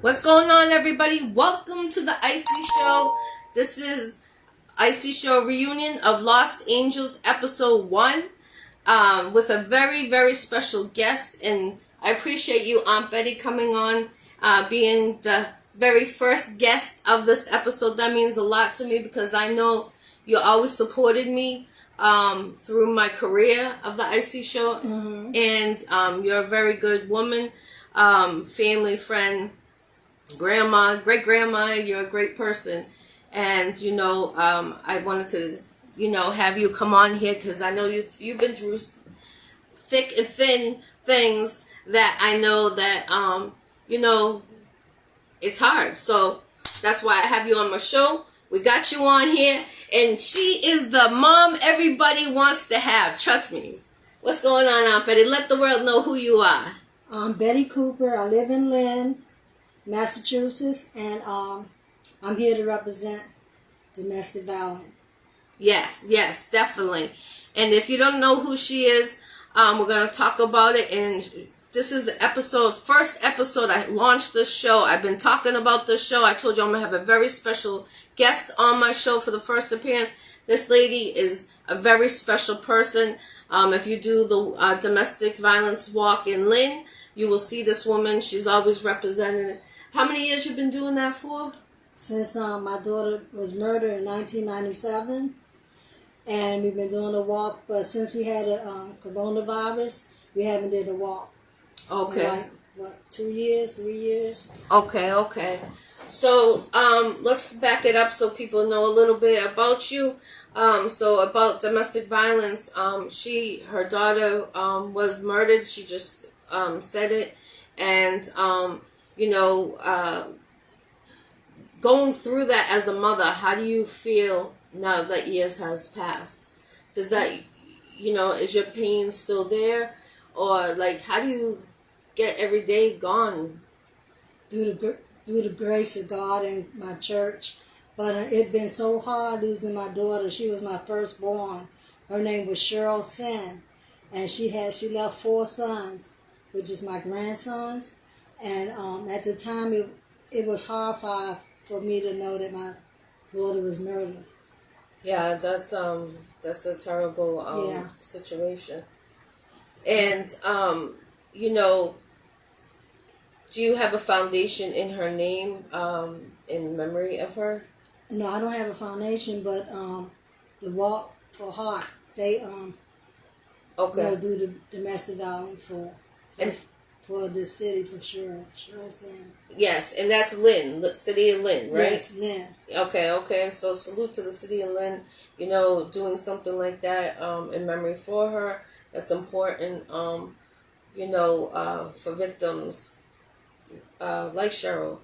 What's going on, everybody? Welcome to the Iccy Show. This is Iccy Show reunion of Lost Angels episode 1 with a very, very special guest. And I appreciate you, Aunt Betty, coming on, being the very first guest of this episode. That means a lot to me because I know you always supported me through my career of the Iccy Show. Mm-hmm. And you're a very good woman, family friend, grandma, great grandma. You're a great person. And I wanted to have you come on here because I know you've been through thick and thin things that I know that it's hard. So that's why I have you on my show. We got you on here, and she is the mom everybody wants to have. Trust me. What's going on, Aunt Betty? Let the world know who you are. I'm Betty Cooper. I live in Lynn, Massachusetts, and I'm here to represent domestic violence. Yes, definitely. And if you don't know who she is, we're going to talk about it. And this is the first episode I launched this show. I've been talking about this show. I told you I'm going to have a very special guest on my show for the first appearance. This lady is a very special person. If you do the domestic violence walk in Lynn, you will see this woman. She's always represented. How many years you been doing that for? Since my daughter was murdered in 1997, and we've been doing the walk. But since we had a coronavirus, we haven't did a walk. Okay. Like 2 years, 3 years. Okay. So let's back it up so people know a little bit about you. So about domestic violence, her daughter was murdered. She just said it, and going through that as a mother, how do you feel now that years has passed? Does that, is your pain still there? Or, how do you get every day gone? Through the grace of God and my church. But it's been so hard losing my daughter. She was my firstborn. Her name was Cheryl Sin. And she left 4 sons, which is my grandsons. And at the time, it was hard for me to know that my daughter was murdered. Yeah, that's a terrible situation. And do you have a foundation in her name in memory of her? No, I don't have a foundation, but the Walk for Heart, they do the domestic violence for this city for sure. Sure saying. Yes, and that's Lynn, the city of Lynn, right? Yes, Lynn. Okay. So salute to the city of Lynn, doing something like that in memory for her. That's important, for victims like Cheryl.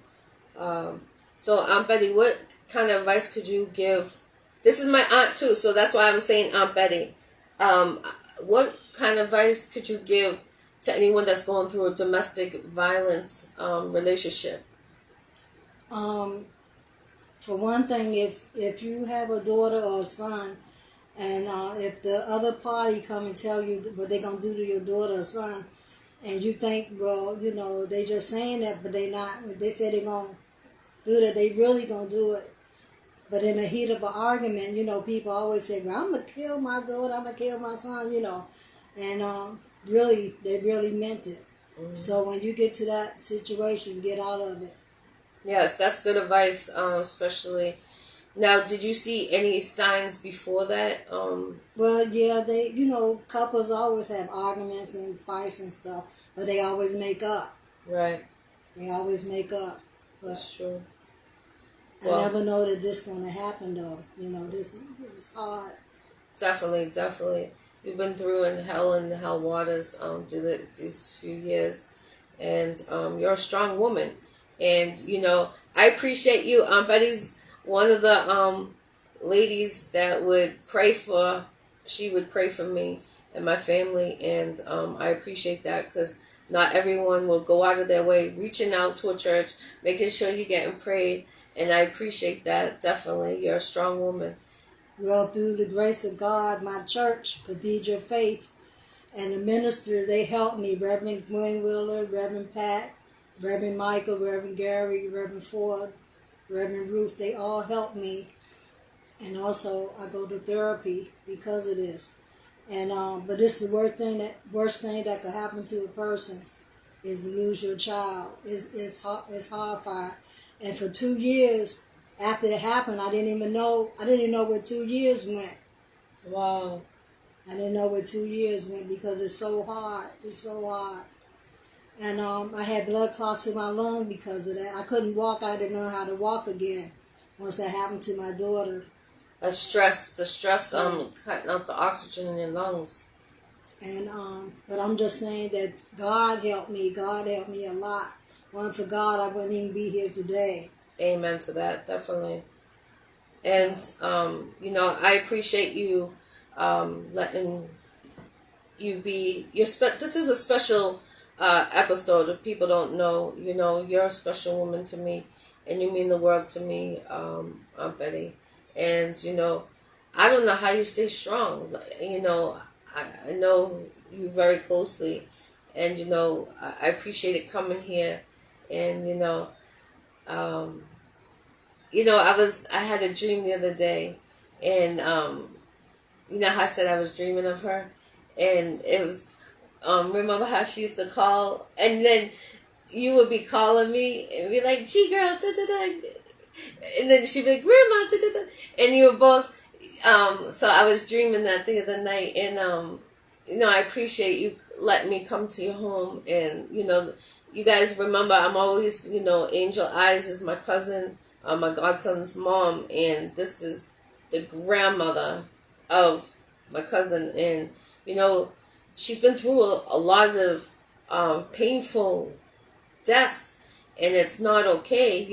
So, Aunt Betty, what kind of advice could you give? This is my aunt, too, so that's why I'm saying Aunt Betty. What kind of advice could you give to anyone that's going through a domestic violence relationship? For one thing, if you have a daughter or a son, and if the other party come and tell you what they're going to do to your daughter or son, and you think, well, they just saying that, but they not. If they say they're going to do that, they really going to do it. But in the heat of an argument, people always say, well, I'm going to kill my daughter, I'm going to kill my son, And really, they really meant it. Mm-hmm. So when you get to that situation, get out of it. Yes, that's good advice, especially. Now, did you see any signs before that? Well, yeah, they, couples always have arguments and fights and stuff, but they always make up. Right. They always make up. But that's true. I never know that this going to happen, though. It was hard. Definitely. You've been through hell and the hell waters these few years, and you're a strong woman. And I appreciate you. Aunt Betty's one of the ladies that would pray for. She would pray for me and my family, and I appreciate that because not everyone will go out of their way reaching out to a church, making sure you're getting prayed, and I appreciate that. Definitely, you're a strong woman. Well, through the grace of God, my church, Cathedral Faith, and the minister, they helped me, Reverend Gwen Wheeler, Reverend Pat, Reverend Michael, Reverend Gary, Reverend Ford, Reverend Ruth, they all helped me. And also, I go to therapy because of this. And but it's the worst thing that could happen to a person is to lose your child. It's horrifying. And for 2 years after it happened, I didn't even know where 2 years went. Wow. I didn't know where 2 years went because it's so hard. It's so hard. And I had blood clots in my lung because of that. I couldn't walk. I didn't learn how to walk again once that happened to my daughter. The stress, cutting out the oxygen in your lungs. And but I'm just saying that God helped me. God helped me a lot. One for God, I wouldn't even be here today. Amen to that, definitely. And I appreciate you letting you be this is a special episode. If people don't know, you're a special woman to me, and you mean the world to me, Aunt Betty. And I don't know how you stay strong. I know you very closely, and I appreciate it coming here, and I had a dream the other day, and how I said I was dreaming of her, and it was remember how she used to call, and then you would be calling me and be like, "GGirl, da da da," and then she'd be like, "Grandma, da da da," and you were both. So I was dreaming that the other night, and I appreciate you letting me come to your home, and you guys remember I'm always Angel Eyes is my cousin, my godson's mom, and this is the grandmother of my cousin, and she's been through a lot of painful deaths, and it's not okay.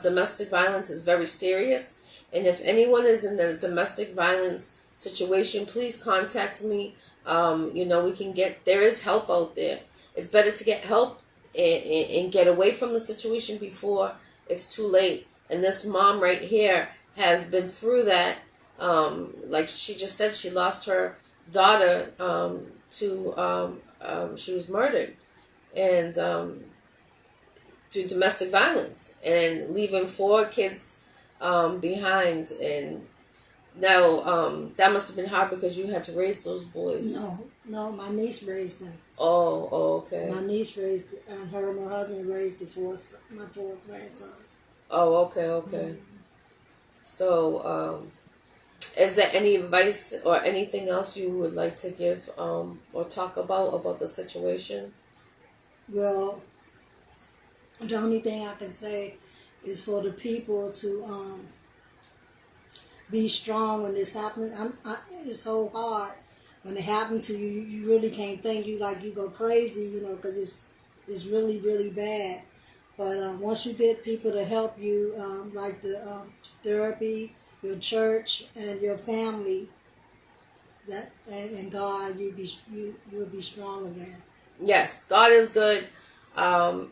Domestic violence is very serious, and if anyone is in a domestic violence situation, please contact me. We can there is help out there. It's better to get help and get away from the situation before it's too late. And this mom right here has been through that. Like she just said, she lost her daughter she was murdered, and to domestic violence, and leaving 4 kids behind. And now that must have been hard because you had to raise those boys. No, my niece raised them. Oh, okay. My niece raised, her and her husband raised my 4 grandsons. Oh, okay. Mm-hmm. So, is there any advice or anything else you would like to give or talk about the situation? Well, the only thing I can say is for the people to be strong when this happens. It's so hard when it happens to you. You really can't think. You go crazy, because it's really, really bad. But once you get people to help you, like the therapy, your church, and your family, and God, you'll be strong again. Yes, God is good. God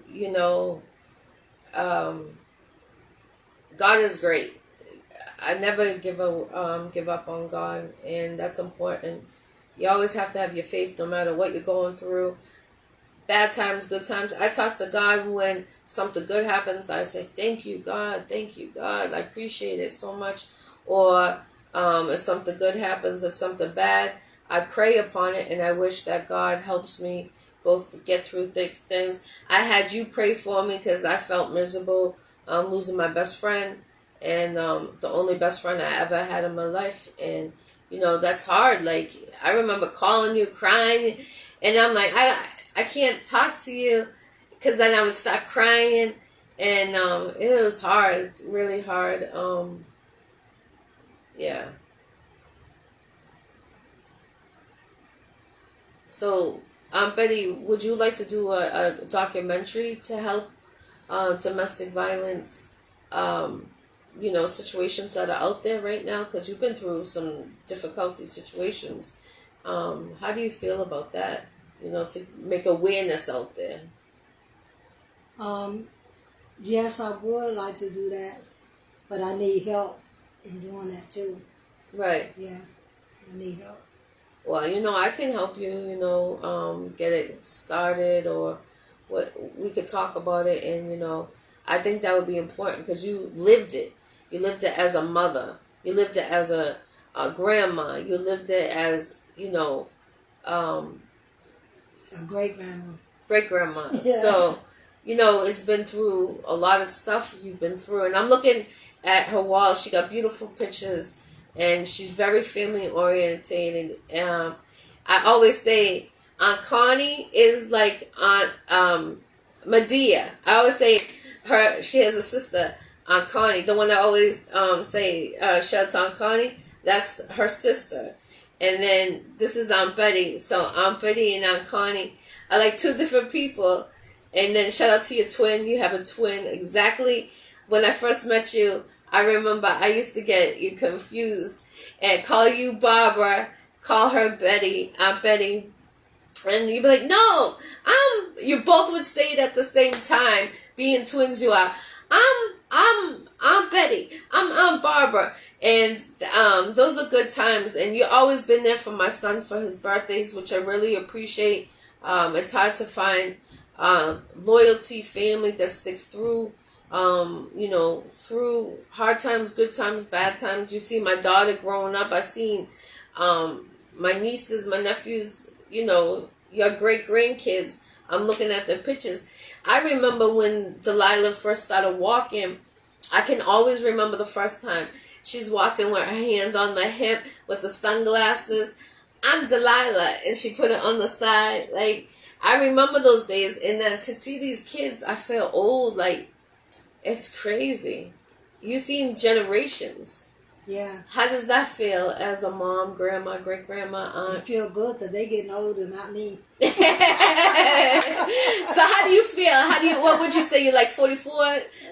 is great. I never give up on God, and that's important. You always have to have your faith no matter what you're going through. Bad times, good times. I talk to God when something good happens. I say, "Thank you, God. Thank you, God. I appreciate it so much." Or if something good happens, if something bad, I pray upon it, and I wish that God helps me get through thick things. I had you pray for me because I felt miserable losing my best friend, and the only best friend I ever had in my life. And that's hard. Like, I remember calling you, crying, and I'm like, I can't talk to you, because then I would start crying, and it was hard, really hard. Yeah. So, Betty, would you like to do a documentary to help domestic violence, situations that are out there right now? Because you've been through some difficult situations. How do you feel about that? To make awareness out there. Yes, I would like to do that, but I need help in doing that too. Right. Yeah, I need help. Well, I can help you, get it started, or we could talk about it, and I think that would be important because you lived it. You lived it as a mother. You lived it as a grandma. You lived it as a great grandma. Great grandma. Yeah. So, it's been through a lot of stuff you've been through. And I'm looking at her wall. She got beautiful pictures, and she's very family oriented. And I always say Aunt Connie is like Aunt Medea. I always say she has a sister, Aunt Connie, the one that always say shout out to Aunt Connie. That's her sister. And then this is Aunt Betty. So Aunt Betty and Aunt Connie are like two different people. And then shout out to your twin. You have a twin. Exactly when I first met you, I remember I used to get you confused and call you Barbara, call her Betty, Aunt Betty. And you'd be like, no, you both would say it at the same time, being twins you are. I'm Aunt Betty. I'm Aunt Barbara. And those are good times. And you've always been there for my son for his birthdays, which I really appreciate. It's hard to find loyalty, family that sticks through, through hard times, good times, bad times. You see my daughter growing up. I seen my nieces, my nephews, your great-grandkids. I'm looking at their pictures. I remember when Delilah first started walking. I can always remember the first time. She's walking with her hands on the hip with the sunglasses. I'm Delilah. And she put it on the side. Like, I remember those days. And then to see these kids, I feel old. Like, it's crazy. You've seen generations. Yeah. How does that feel as a mom, grandma, great-grandma, aunt? I feel good because they getting older, not me. So how do you feel? What would you say? You're like 44?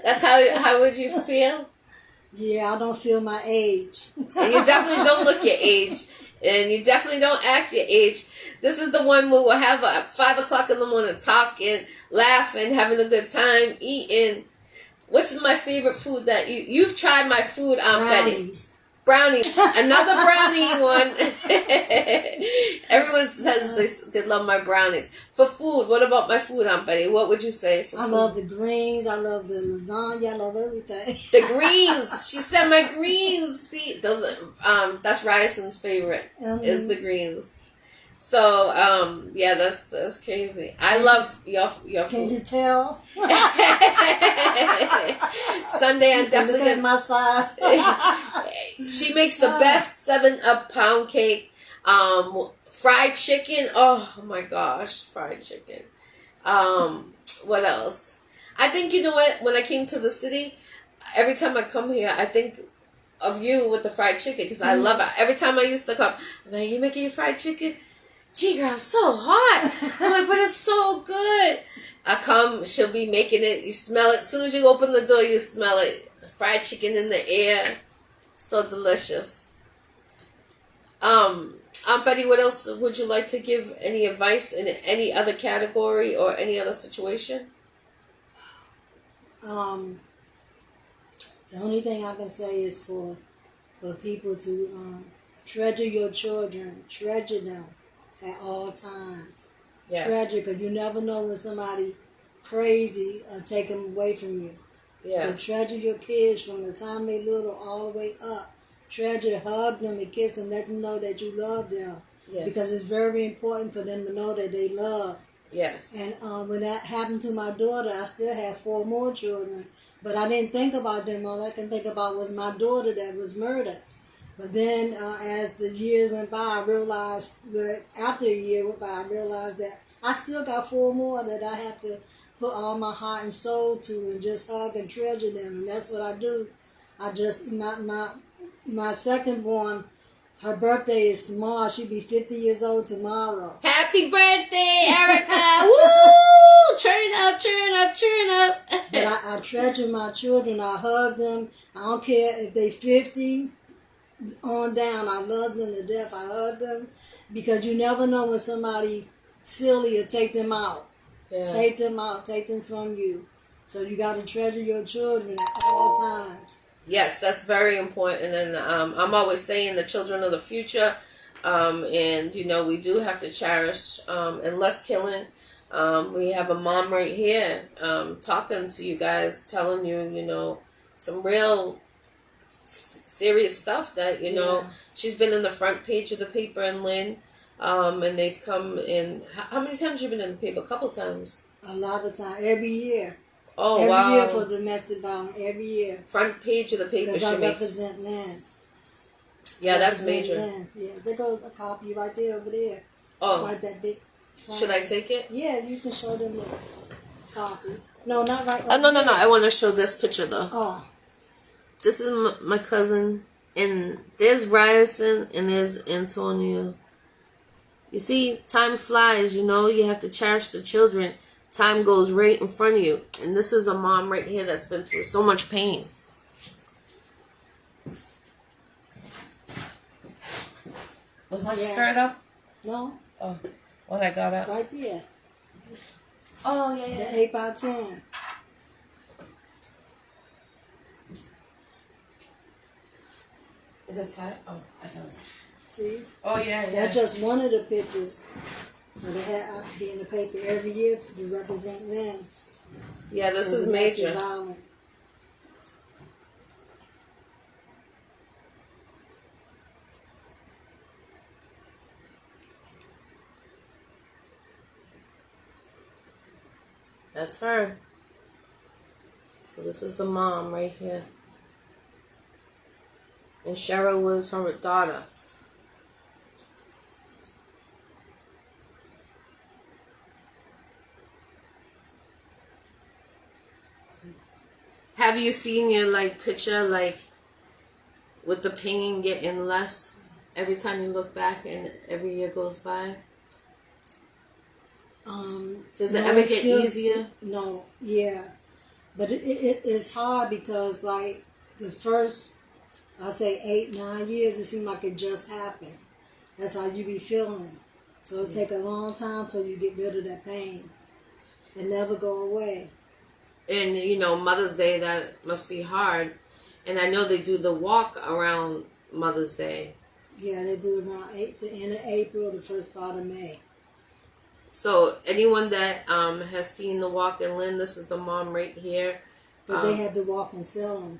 That's how would you feel? Yeah, I don't feel my age. And you definitely don't look your age. And you definitely don't act your age. This is the one where we'll have at 5 o'clock in the morning talking, laughing, having a good time, eating. What's my favorite food that you've tried my food, Aunt Betty? Brownies. Another brownie one. Everyone says they love my brownies. For food, what about my food, Aunt Betty? What would you say for food? I love the greens. I love the lasagna. I love everything. The greens. She said my greens. See, those that's Ryerson's favorite is the greens. So, yeah, that's crazy. I love your food. Can you tell? Sunday, I'm definitely look at my side. She makes the best 7-Up pound cake. Fried chicken. Oh my gosh, fried chicken. What else? I think, you know what? When I came to the city, every time I come here, I think of you with the fried chicken because I love it. Every time I used to come, I'm like, you making your fried chicken? GGirl, it's so hot. I'm like, but it's so good. I come, she'll be making it. You smell it. As soon as you open the door, you smell it. Fried chicken in the air. So delicious. Aunt Betty, what else would you like to give? Any advice in any other category or any other situation? The only thing I can say is for people to treasure your children. Treasure them at all times. Yes. Treasure, because you never know when somebody crazy take them away from you. Yes. So treasure your kids from the time they little all the way up. Treasure, hug them and kiss them. Let them know that you love them. Yes. Because it's very important for them to know that they love. Yes. And when that happened to my daughter, I still have 4 more children. But I didn't think about them. All I can think about was my daughter that was murdered. But then as the years went by, I realized, after a year went by, I realized that I still got 4 more that I have to put all my heart and soul to and just hug and treasure them. And that's what I do. I just, my second born, her birthday is tomorrow. She'll be 50 years old tomorrow. Happy birthday, Erica! Woo! Turn up, turn up, turn up. But I treasure my children. I hug them. I don't care if they 50 on down. I love them to death. I hug them because you never know when somebody silly will take them out. Yeah. Take them out. Take them from you. So you got to treasure your children at all times. Yes, that's very important. And I'm always saying the children of the future. And, we do have to cherish and less killing. We have a mom right here talking to you guys, telling you, you know, some real serious stuff that, you know, she's been in the front page of the paper in Lynn, and they've come in. How many times you been in the paper? A couple times. A lot of time, every year. Oh, every wow. year for domestic violence, every year. Front page of the paper. Because I makes. represent Lynn. Yeah, that's major. Lynn. Yeah, there goes a copy right there over there. Oh. Right, that big flag. Should I take it? Yeah, you can show them the copy. No, not right. No. I want to show this picture though. Oh. This is my cousin, and there's Ryerson, and there's Antonia. You see, time flies, you know, you have to cherish the children. Time goes right in front of you. And this is a mom right here that's been through so much pain. Was my skirt up? No. Oh, when I got up? Right there. Oh, yeah. The 8 by 10. Is it tight? Oh, I don't. See? Oh, yeah. That's just one of the pictures. They had to be in the paper every year to represent them. Yeah, this is major. Violence. That's her. So this is the mom right here. And Cheryl was her daughter. Have you seen your picture with the pain getting less every time you look back and every year goes by? Does it ever get easier? No, yeah. But it's hard because the first, I say 8, 9 years, it seems like it just happened. That's how you be feeling. So it take a long time till you get rid of that pain. It never go away. And, you know, Mother's Day, that must be hard. And I know they do the walk around Mother's Day. Yeah, they do it around the end of April, the first part of May. So anyone that has seen the walk in Lynn, this is the mom right here. But they have the walk in Salem.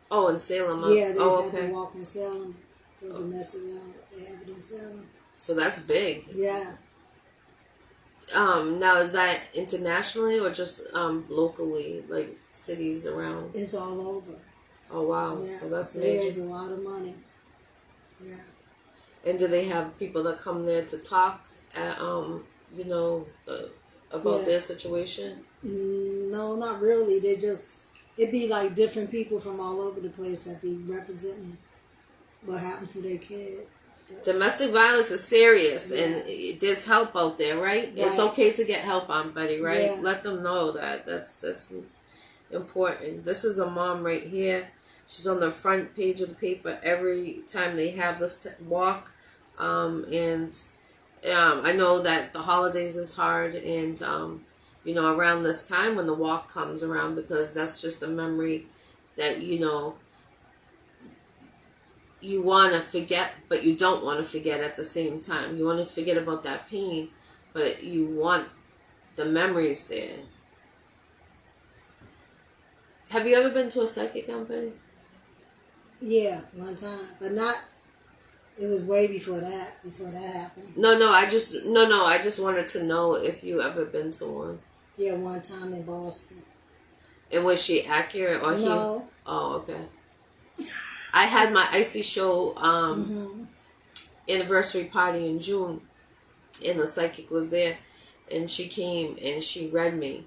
Oh, in Salem. Yeah, they have okay. the walk in Salem for domestic violence. They have it in Salem. So that's big. Yeah. Now, is that internationally or just locally, like cities around? It's all over. Oh, wow. Yeah. So that's major. There's a lot of money. Yeah. And do they have people that come there to talk at, you know, about their situation? No, not really. They just, it'd be like different people from all over the place that be representing what happened to their kid. Domestic violence is serious, and there's help out there, right? It's okay to get help, Aunt Betty, right? Yeah. Let them know that. That's important. This is a mom right here. She's on the front page of the paper every time they have this walk. And I know that the holidays is hard, and you know, around this time when the walk comes around, because that's just a memory that, you know, you want to forget, but you don't want to forget at the same time. You want to forget about that pain, but you want the memories there. Have you ever been to a psychic company? Yeah, one time, but not. It was way before that happened. No, I just wanted to know if you ever been to one. Yeah, one time in Boston. And was she accurate or No. Oh, okay. I had my Iccy Showw anniversary party in June, and the psychic was there, and she came and she read me,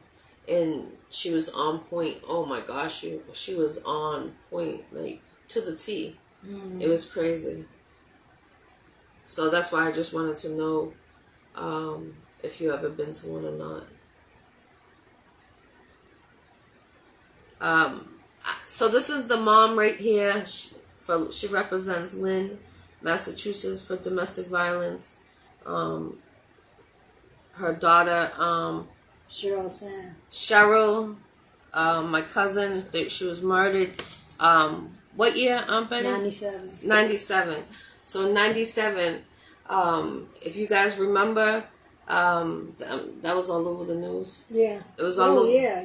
and she was on point. Oh my gosh, she was on point, like to the T. It was crazy. So that's why I just wanted to know if you ever been to one or not. So this is the mom right here. She represents Lynn, Massachusetts for domestic violence. Her daughter, Cheryl, my cousin, she was murdered. What year, Aunt Betty? 97. 97. So in 97, if you guys remember, That was all over the news. Yeah. It was all over. Yeah.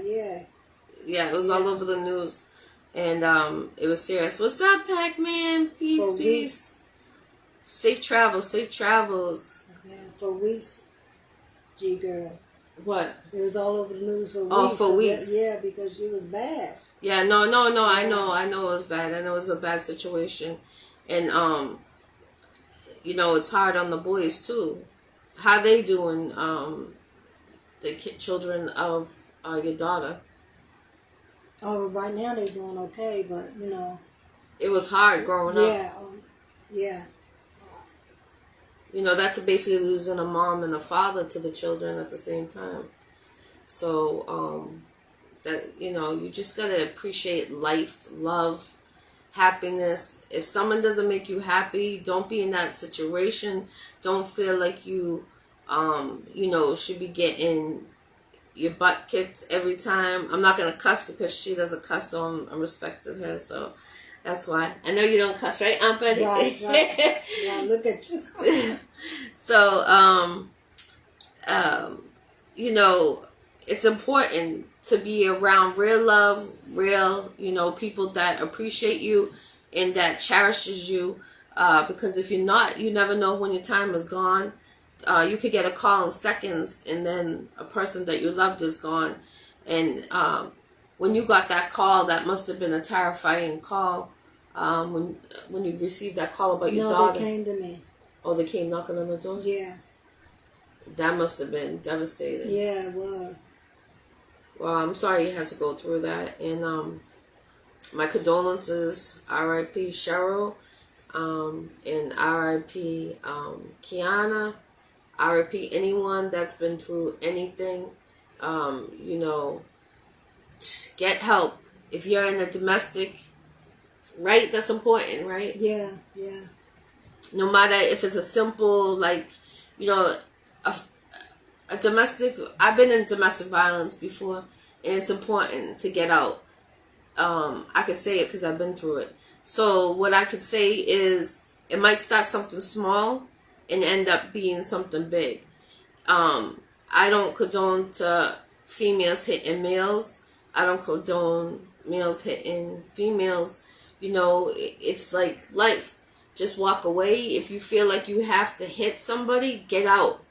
Yeah, it was all over the news. And it was serious. What's up, Pac-Man? Peace, For peace. weeks. Safe travels, safe travels. Yeah, for weeks, GGirl. What? It was all over the news for weeks. Oh, for weeks. Yeah, because she was bad. Yeah, no. Yeah. I know it was bad. I know it was a bad situation. And, it's hard on the boys, too. How they doing, the children of your daughter? Oh, right now they're doing okay, but, It was hard growing up. Yeah. That's basically losing a mom and a father to the children at the same time. So, you just gotta appreciate life, love, happiness. If someone doesn't make you happy, don't be in that situation. Don't feel like you, should be getting your butt kicked every time. I'm not gonna cuss because she doesn't cuss, so I'm respecting her. So that's why. I know you don't cuss, right, Aunt Betty? Right. Yeah, look at you. So, it's important to be around real love, real, people that appreciate you and that cherishes you. Because if you're not, you never know when your time is gone. You could get a call in seconds and then a person that you loved is gone. And when you got that call, that must have been a terrifying call. When you received that call about your daughter. No, they came to me. Oh, they came knocking on the door? Yeah. That must have been devastating. Yeah, it was. Well, I'm sorry you had to go through that. And my condolences, R.I.P. Cheryl, and R.I.P. Kiana, R.I.P. anyone that's been through anything. Get help. If you're in a domestic, right? That's important, right? Yeah. No matter if it's a simple, a domestic, I've been in domestic violence before, and it's important to get out. I could say it because I've been through it. So what I could say is it might start something small and end up being something big. I don't condone to females hitting males. I don't condone males hitting females. It's like life. Just walk away. If you feel like you have to hit somebody, get out.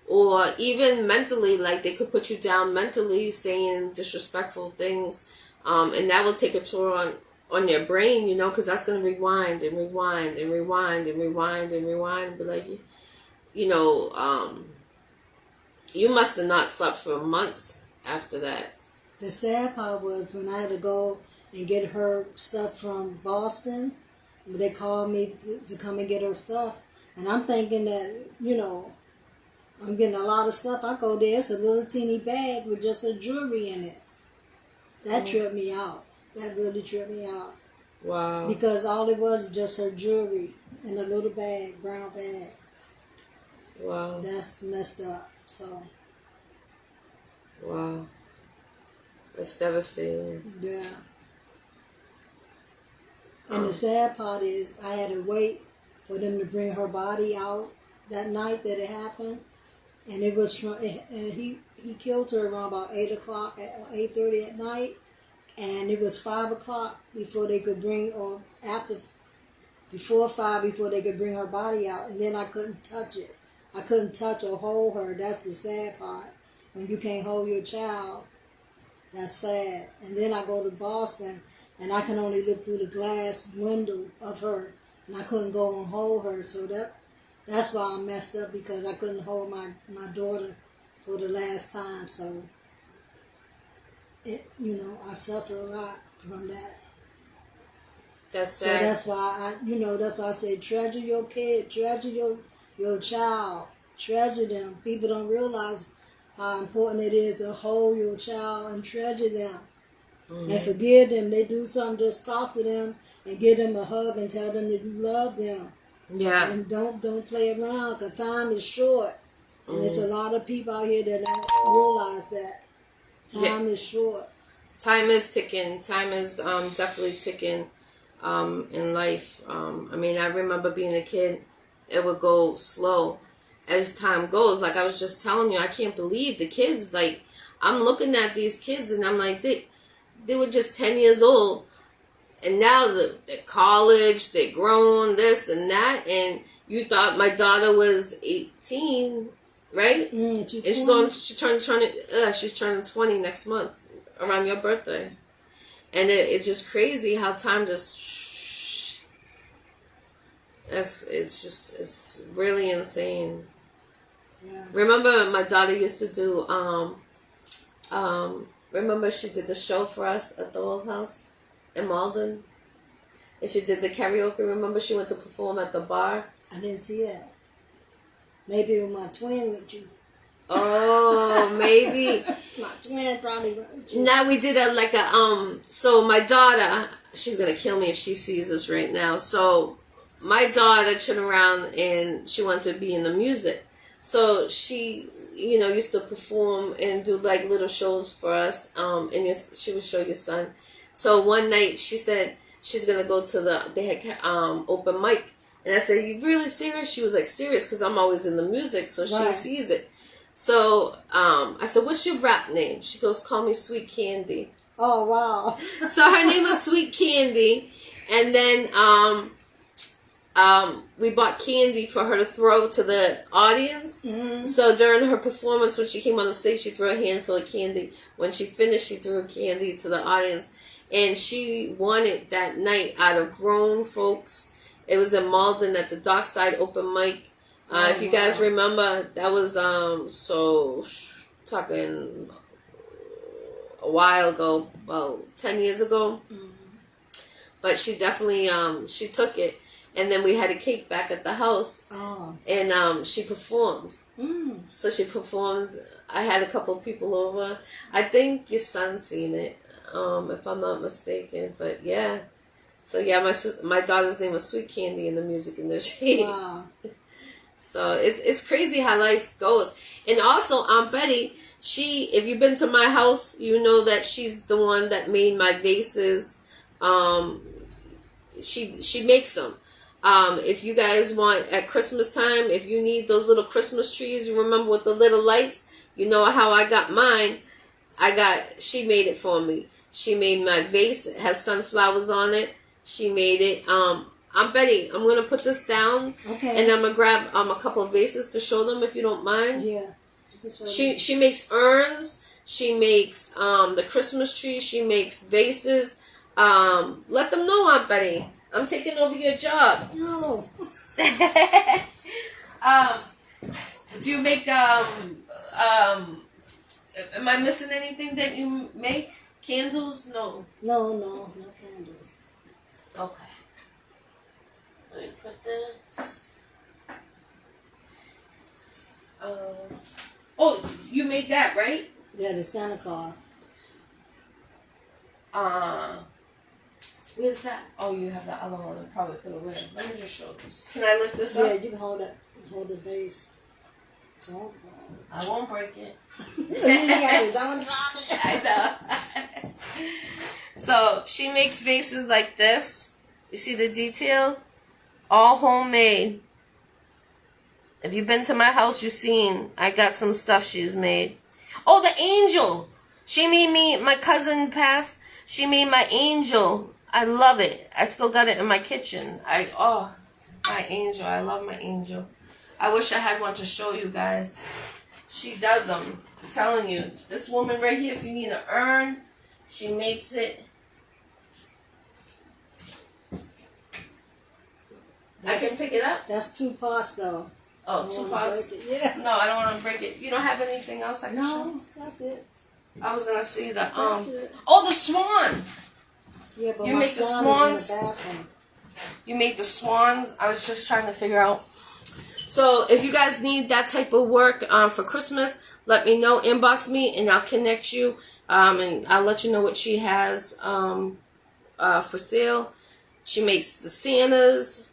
Or even mentally, like they could put you down mentally saying disrespectful things. And that will take a toll on your brain, because that's going to rewind and rewind and rewind and rewind and rewind. But you must have not slept for months after that. The sad part was when I had to go and get her stuff from Boston. They called me to come and get her stuff. And I'm thinking that, I'm getting a lot of stuff. I go there, it's a little teeny bag with just her jewelry in it. That tripped me out. That really tripped me out. Wow. Because all it was just her jewelry in a little bag, brown bag. Wow. That's messed up. So. Wow. That's devastating. Yeah. And the sad part is I had to wait for them to bring her body out that night that it happened. And it was from, and he killed her around about 8 o'clock, 8:30 at night. And it was 5 o'clock before they could bring, or before 5, before they could bring her body out. And then I couldn't touch it. I couldn't touch or hold her. That's the sad part. When you can't hold your child, that's sad. And then I go to Boston, and I can only look through the glass window of her, and I couldn't go and hold her. So that's why I'm messed up, because I couldn't hold my daughter for the last time. So, I suffer a lot from that. That's sad. So that's why that's why I say treasure your kid, treasure your child, treasure them. People don't realize how important it is to hold your child and treasure them. Mm-hmm. And forgive them. They do something, just talk to them and give them a hug and tell them that you love them. Yeah. And don't play around, because time is short. And there's a lot of people out here that don't realize that. Time is short. Time is ticking. Time is definitely ticking in life. I remember being a kid, it would go slow. as time goes. Like I was just telling you, I can't believe the kids. Like I'm looking at these kids and I'm like, they were just 10 years old, and now they're college, they're grown, this and that, and you thought my daughter was 18, right? And she's turning 20 next month around your birthday, and it's just crazy how time just. It's really insane. Yeah. Remember, my daughter used to do remember she did the show for us at the Old House in Malden, and she did the karaoke. Remember, she went to perform at the bar. I didn't see that. Maybe with my twin with you. Oh, maybe. My twin probably with you. Now we did so my daughter, she's gonna kill me if she sees this right now. So my daughter turned around and she wanted to be in the music. So she, used to perform and do like little shows for us. And she would show your son. So one night she said she's gonna go to they had open mic. And I said, "You really serious?" She was like, "Serious," because I'm always in the music, so she sees it. So I said, "What's your rap name?" She goes, "Call me Sweet Candy." Oh, wow. So her name was Sweet Candy. And then we bought candy for her to throw to the audience. Mm-hmm. So during her performance, when she came on the stage, she threw a handful of candy. When she finished, she threw candy to the audience. And she won it that night out of grown folks. It was in Malden at the Dockside open mic. If you guys remember, that was talking a while ago, about 10 years ago. Mm-hmm. But she definitely she took it, and then we had a cake back at the house. Oh. And she performed. Mm. So she performed. I had a couple of people over. I think your son's seen it, if I'm not mistaken. But yeah. So yeah, my daughter's name was Sweet Candy in the music industry. Wow. So it's crazy how life goes. And also Aunt Betty, if you've been to my house, you know that she's the one that made my vases. She makes them. If you guys want at Christmas time, if you need those little Christmas trees, you remember with the little lights, you know how I got mine. She made it for me. She made my vase. It has sunflowers on it. She made it. I'm Betty. I'm gonna put this down, okay, and I'm gonna grab a couple of vases to show them if you don't mind. Yeah. She makes urns. She makes the Christmas tree. She makes vases. Let them know, Aunt Betty. I'm taking over your job. No. Do you make am I missing anything that you make? Candles? No. No candles. Okay. Let me put this. Oh, you made that, right? Yeah, the Santa Claus. Where's that? Oh, you have the other one. I probably could have read it. Let me just show this. Can I lift this up? Yeah, you can hold the vase. Don't. I won't break it. Don't drop it. I know. So she makes vases like this. You see the detail? All homemade. If you've been to my house, you've seen I got some stuff she's made. Oh, the angel. She made me, my cousin passed. She made my angel. I love it. I still got it in my kitchen. My angel. I love my angel. I wish I had one to show you guys. She does them. I'm telling you. This woman right here, if you need an urn, she makes it. I can pick it up? That's 2 parts, though. Oh, 2 parts? Yeah. No, I don't want to break it. You don't have anything else I can show? No, that's it. I was going to see the, Oh, the swan! Yeah, but you make the swans. You made the swans. I was just trying to figure out. So if you guys need that type of work for Christmas, let me know. Inbox me and I'll connect you. And I'll let you know what she has for sale. She makes the Santas.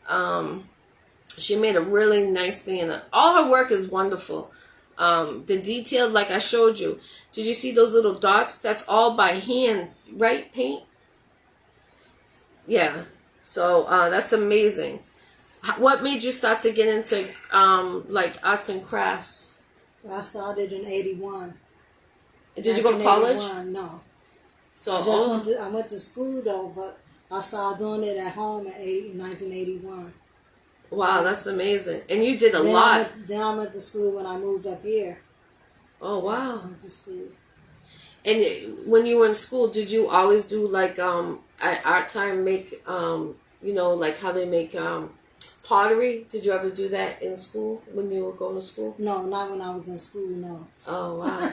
She made a really nice Santa. All her work is wonderful. The detail, like I showed you. Did you see those little dots? That's all by hand, right? Paint? Yeah. So that's amazing. What made you start to get into like arts and crafts? I started in 81. Did you go to college? No. So I went to school though, but I started doing it at home in 1981. Wow, that's amazing. And you did a lot. Then I went to school when I moved up here. Oh, wow. I went to school. And when you were in school, did you always do like at art time make you know, like how they make pottery? Did you ever do that in school when you were going to school? No, not when I was in school, no. Oh, wow.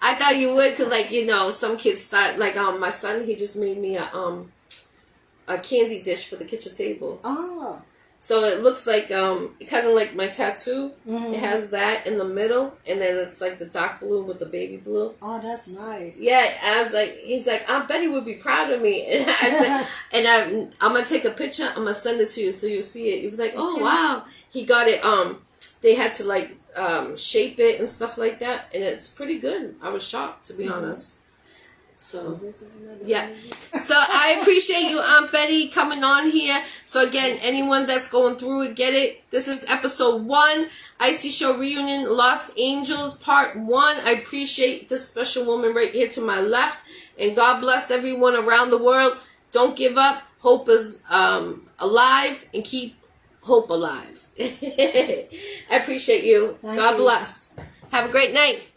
I thought you would, cause like, you know, some kids start like my son, he just made me a candy dish for the kitchen table. Oh. So it looks like kind of like my tattoo. Mm-hmm. It has that in the middle, and then it's like the dark blue with the baby blue. Oh, that's nice. Yeah, I was like, he's like, Aunt Betty would be proud of me, and I said, and I'm gonna take a picture. I'm gonna send it to you so you'll see it. You're like, oh wow, he got it. They had to like shape it and stuff like that, and it's pretty good. I was shocked, to be honest. So, yeah. So, I appreciate you, Aunt Betty, coming on here. So, again, anyone that's going through it, get it. This is episode 1, Iccy Showw Reunion, Lost Angels, part 1. I appreciate this special woman right here to my left. And God bless everyone around the world. Don't give up. Hope is alive, and keep hope alive. I appreciate you. God bless. Have a great night.